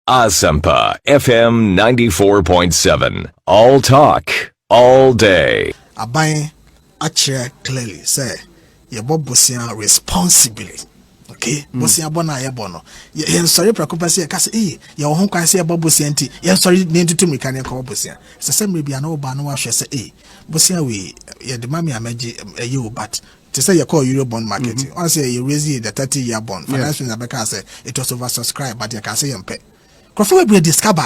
Asampa FM 94.7. All talk, all day. Abai actually clearly say your bobusia responsibly. Okay, bosia bona ye bono. Ye sorry preoccupation ka say your home kan say bobusia nti. Ye sorry need to me kan ko bobusia. Say say maybe an oba no ahwe say bosia we ye de mami amaji you but to say you call Euro bond market. I say you raise the 30-year bond. Financial Abeka say it was oversubscribed, but you can say you pay. Crofo we discover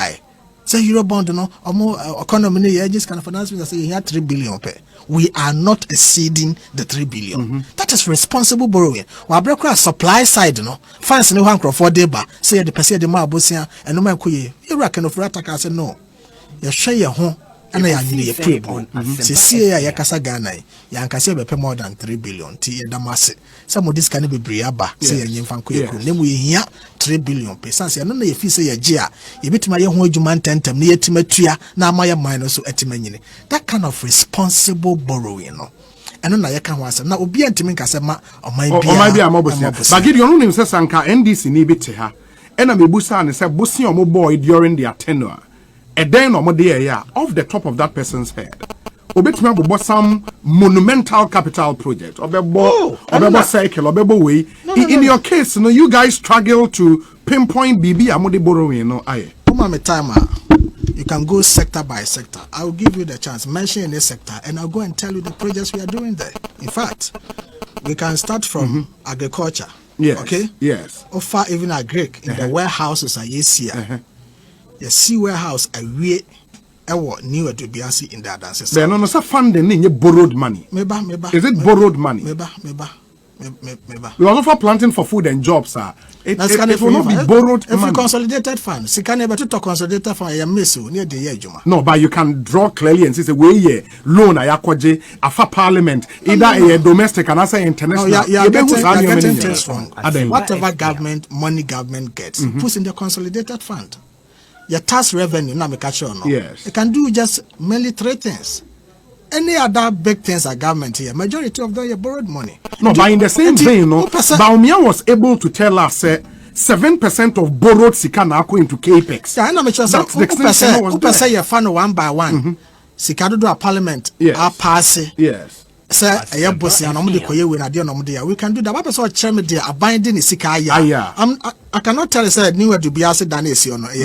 say Euro bond no or economy here just kind of finance say you have 3 billion pay. We are not exceeding the 3 billion. That is responsible borrowing. We break our supply side no. Fans no one crofo deba say the person the ma bosia and no man kuye. You reckon of rataka say no. You share your home. And I need a people. See, I Yakasa Ghana, Yankasi be more than 3 billion. T. Damasi. Some of this can be Briaba, say a Yinfanku. Then we hear 3 billion pesos. I don't know if you say a Gia, you bet my young man tentem near Timetria, now my minus so etimany. That kind of responsible borrowing, no. And then I can was now be antimikasema or might be a mobile. But give your name says Sanka NDC ni biteha. And I'm a busa and say Bussi or boy during their tenure. And then off the top of that person's head. Obetuma bo some monumental capital project. Obebo cycle, obebo way. In your case, you know, you guys struggle to pinpoint BB amode borrowing, no aye. You can go sector by sector. I will give you the chance. Mention any sector and I'll go and tell you the projects we are doing there. In fact, we can start from agriculture. Yes. Okay? Yes. Offer even agric in the warehouses are here. The sea warehouse a we new to be in the dances. There no funding in your borrowed money. Meba. Is it borrowed money? Meba. We are also planting for food and jobs, sir. It will not be borrowed if money. you consolidated funds, you can never to consolidated fund a misu near the year Juma. No, but you can draw clearly and say way ye loan a yakwaje afa parliament either a domestic and also international. No, you are getting things wrong. Whatever government gets, puts in the consolidated fund. Your tax revenue, now make sure no. Yes. You can do just mainly 3 things. Any other big things are government here. Majority of them you borrowed money. No, but in the same vein, no. Baumia was able to tell us 7% of borrowed sika na go into capex. Yeah, I know. That's the extent was there. Say you fund one by one. Sika do a parliament. Yes. Pass. Yes. Sir, we can do that. What person chairman there are binding sika ya. I cannot tell you say new to be asked than is no. Okay.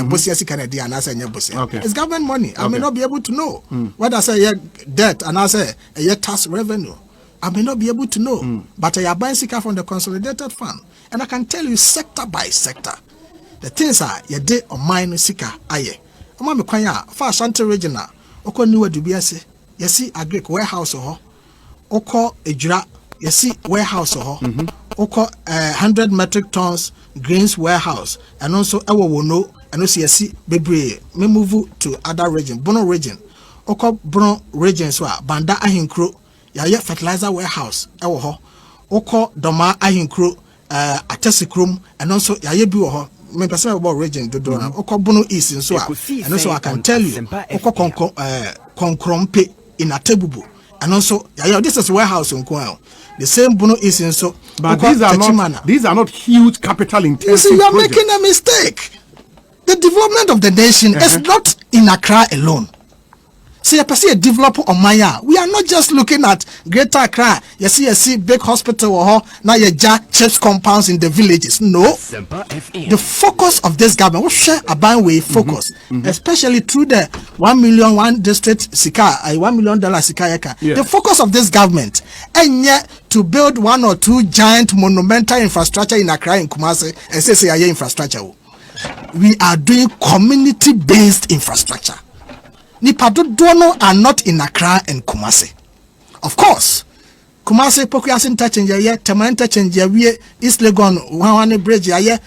It's government money. I may not be able to know whether say debt and I say tax revenue. I may not be able to know, but I buy sika from the consolidated fund, and I can tell you sector by sector. The things are your day or mine sika aye. I'm a kwanya for Ashanti regional. Oko new to be asked. You see agric warehouse or Oko ejura, you see warehouse Oko 100 metric tons grains warehouse, and also ewo wono, and also you see bebre me move to other region, Bono region. Oko Bono region so Banda Ahinkro, ya fertilizer warehouse ewo ho. Oko Doma Ahinkro Atesikrum, and also ya bi wo ho. Me person about region do Oko Bono East so and also I can tell you Oko Konkrompe in Atebubu. And also, this is warehouse in Kwao. The same Bono is in so. But these are not huge capital intensive. You see, you are projects. making a mistake. The development of the nation is not in Accra alone. See, I see a developer on Maya. We are not just looking at Greater Accra. You see big hospital or now you church compounds in the villages. No. The focus of this government, what share a way focus, especially through the 1 million one district sika, $1 million sika. Yeah. The focus of this government, and yet to build 1 or 2 giant monumental infrastructure in Accra and Kumasi, and say infrastructure. We are doing community-based infrastructure. Nipadodono are not in Accra and Kumasi. Of course, Kumasi Pokuas interchange here, Tema interchange here, East Legon, one bridge here,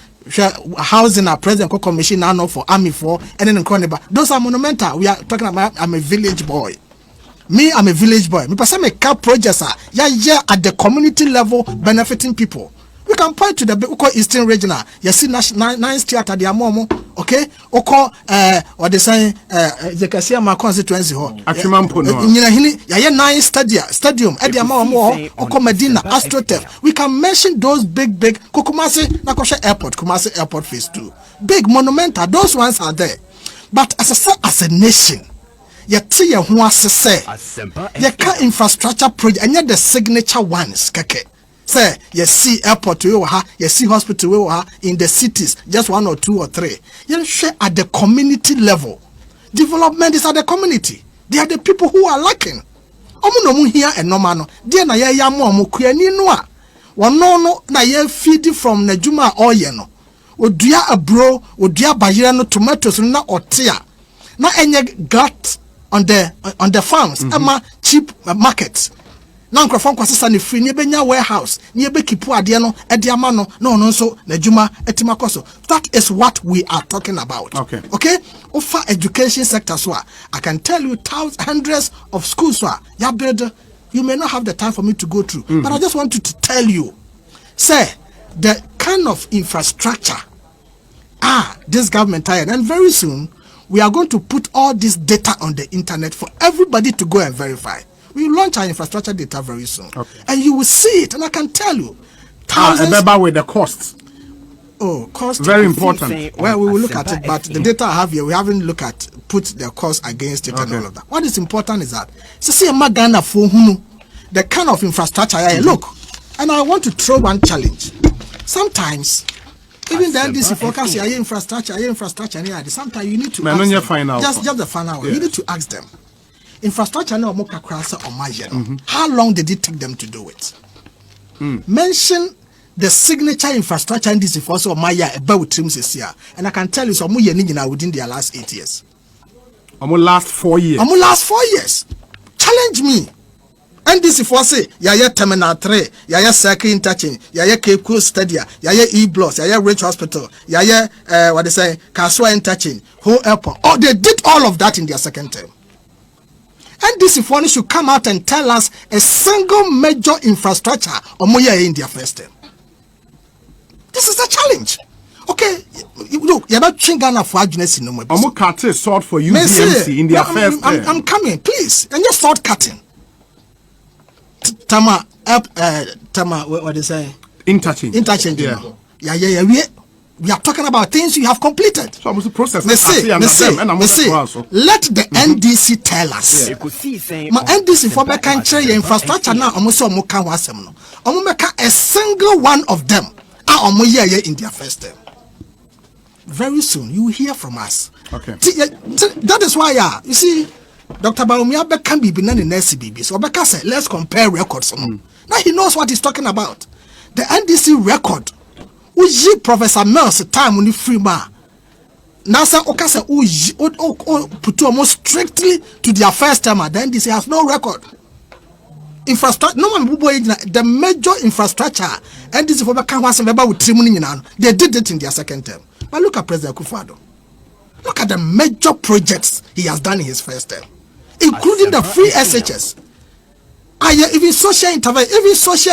housing our president commission now for Army 4, and then in Koniba. Those are monumental. We are talking about, I'm a village boy. Me, I'm a village boy. Me person make cap projects are at the community level benefiting people. We can point to the Eastern Regional. You see Nine Theatre, the Amomo, okay? Oko, what they say, the Kasiama constituency. Nine stadium, Eddie Amomo, Oko Medina, Astrotef. We can mention those big, Kukumasi, Nakosha Airport, Kumasi Airport Phase 2. Big, monumental, those ones are there. But as a nation, you see who has to say, you can infrastructure project, and yet the signature ones, keke. Say, you see airport, you see hospital in the cities, just 1 or 2 or 3. You share at the community level. Development is at the community. They are the people who are lacking. Omu here and no mano. Dear na ya yamu amukuya ni noa. Wano na ye feed from Najuma oyeno. Odia abro, odia bayira no tomatoes na otia. Na enye glut on the farms. Ama cheap markets. Na nkrofon kwasesa ne free ne benya warehouse ne be kipu ade no ede ama no no so na djuma etima koso. That is what we are talking about. Okay, offer education sector so I can tell you hundreds of schools so ya build. You may not have the time for me to go through, but I just wanted to tell you, say the kind of infrastructure this government hired, and very soon we are going to put all this data on the internet for everybody to go and verify. We will launch our infrastructure data very soon. And you will see it. And I can tell you, thousands... with the costs. Oh, cost. Very important. Well, we will look at it, but the data I have here, we haven't put the cost against it and all of that. What is important is that, the kind of infrastructure, look, and I want to throw one challenge. Sometimes, even the NDC forecast, infrastructure, sometimes you need to ask them, just the final one. You need to ask them. Infrastructure no moka krasa or majen. How long did it take them to do it? Mention the signature infrastructure in this force or Maya about trims this year. And I can tell you some more within their last 8 years. Last 4 years. Last 4 years. Challenge me. And this force yaya terminal 3, yaya circle interchange, yaya Cape Coast Stadia, yaya E-Blocks, yaya Rich Hospital, yaya what they say, Kaswa interchange, whole airport. Oh, they did all of that in their second term. And this if should come out and tell us a single major infrastructure or more in their first term. This is a challenge. Okay, look, you're not Chingana for agency no more. I'm cutting sort for UDMC in their first term. I'm coming, please, and just start cutting. Tama, what they say? Interchange. Yeah. We are talking about things you have completed. So I must process. Let the NDC tell us. My NDC for the infrastructure now almost a single one of them are in their first term. Very soon you will hear from us. Okay. That is why you see Dr. Baumia can be in SCBB. So Beka said, let's compare records. Now he knows what he's talking about. The NDC record. Uji Professor Mills time when free ma. Nasa Okasa Uji put almost strictly to their first term. Then this has no record. Infrastructure no one the major infrastructure and this is for with they did it in their second term. But look at President Akufo-Addo. Look at the major projects he has done in his first term, including the free SHS. Even social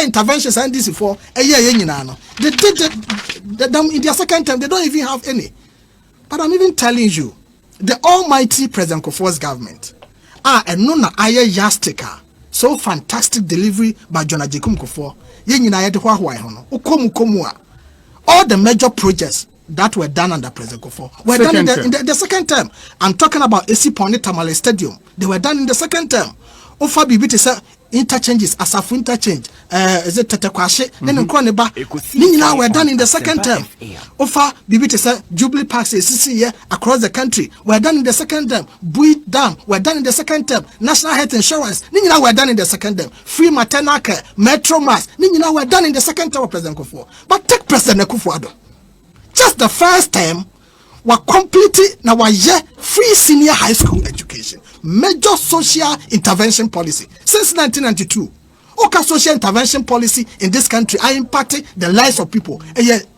interventions and this for a year they did them in their second term. They don't even have any. But I'm even telling you, the almighty President Kufuor's government and nona aye yastika so fantastic delivery by John Ajekum Kufuor. All the major projects that were done under President Kufuor were done in the second term. I'm talking about AC Pony Tamale Stadium. They were done in the second term. Ofa Bibiti said interchanges, Asafu interchange, is it Tetekwashe, then Nkroneba. Nina were done in the second term. Ofa Bibiti said Jubilee Parks is across the country were done in the second term. Bui Dam were done in the second term. National Health Insurance, Nina were done in the second term. Free maternal care, Metro Mass, Nina were done in the second term of President Kufuor. But take President Akufo-Addo. Just the first term were completely now free senior high school education. Major social intervention policy since 1992. Okay, social intervention policy in this country are impacting the lives of people.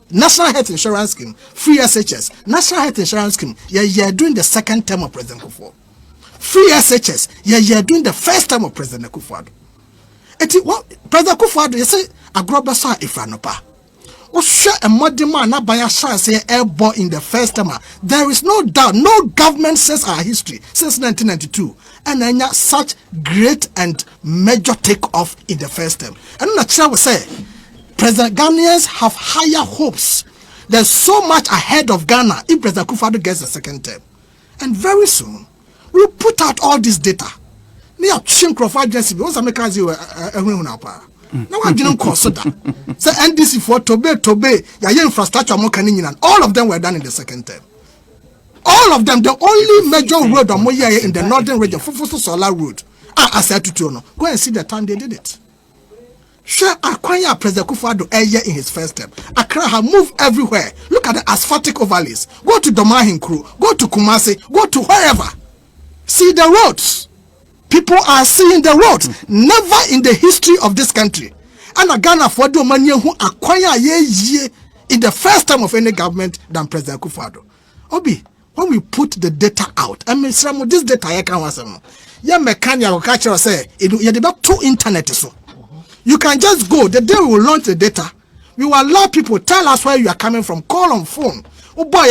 National Health Insurance Scheme, free SHS, National Health Insurance Scheme, you're doing the second term of President Kufuor. Free SHS, you're doing the first term of President Kufuor. President Kufuor, you say, Agrobasa Ifranopa. share a modern man by say airborne in the first term. There is no doubt, no government since our history, since 1992, and then such great and major takeoff in the first term. And the chair will say, President Ghanaians have higher hopes. There's so much ahead of Ghana if President Akufo-Addo gets the second term. And very soon, we'll put out all this data. Now, I didn't consider. So NDC for Tobe, your infrastructure, all of them were done in the second term. All of them, the only major road on Moya in the northern region, Fufuso Solar Road, I said to Tono, go and see the time they did it. Sure, Akwanya President Akufo-Addo a year in his first term. Accra have moved everywhere. Look at the asphaltic overlays. Go to Domahin Crew, go to Kumasi, go to wherever. See the roads. People are seeing the roads. Never in the history of this country. And a Ghana for the money who acquire ye in the first time of any government than President Akufo-Addo. Obi, when we put the data out, I mean, some of this data I can was yeah, mechanical culture say it about 2 internet so. You can just go. The day we will launch the data, we will allow people tell us where you are coming from. Call on phone. Oh boy,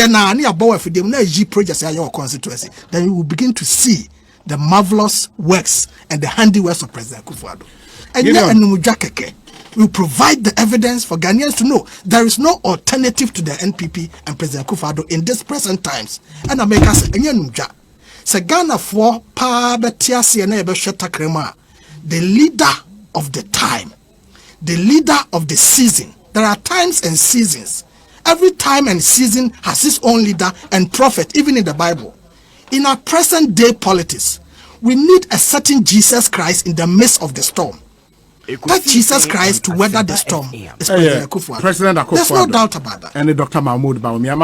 projects in your constituency. Then you will begin to see the marvelous works and the handiworks of President Akufo-Addo. And yet, we provide the evidence for Ghanaians to know there is no alternative to the NPP and President Akufo-Addo in this present times. And America say, Ghana for the leader of the time, the leader of the season. There are times and seasons. Every time and season has its own leader and prophet, even in the Bible. In our present day politics, we need a certain Jesus Christ in the midst of the storm. That Jesus Christ to weather the storm is President Akufo-Addo. President Akufo-Addo. There's no doubt about that. And Dr. Mahmoud Bawumia.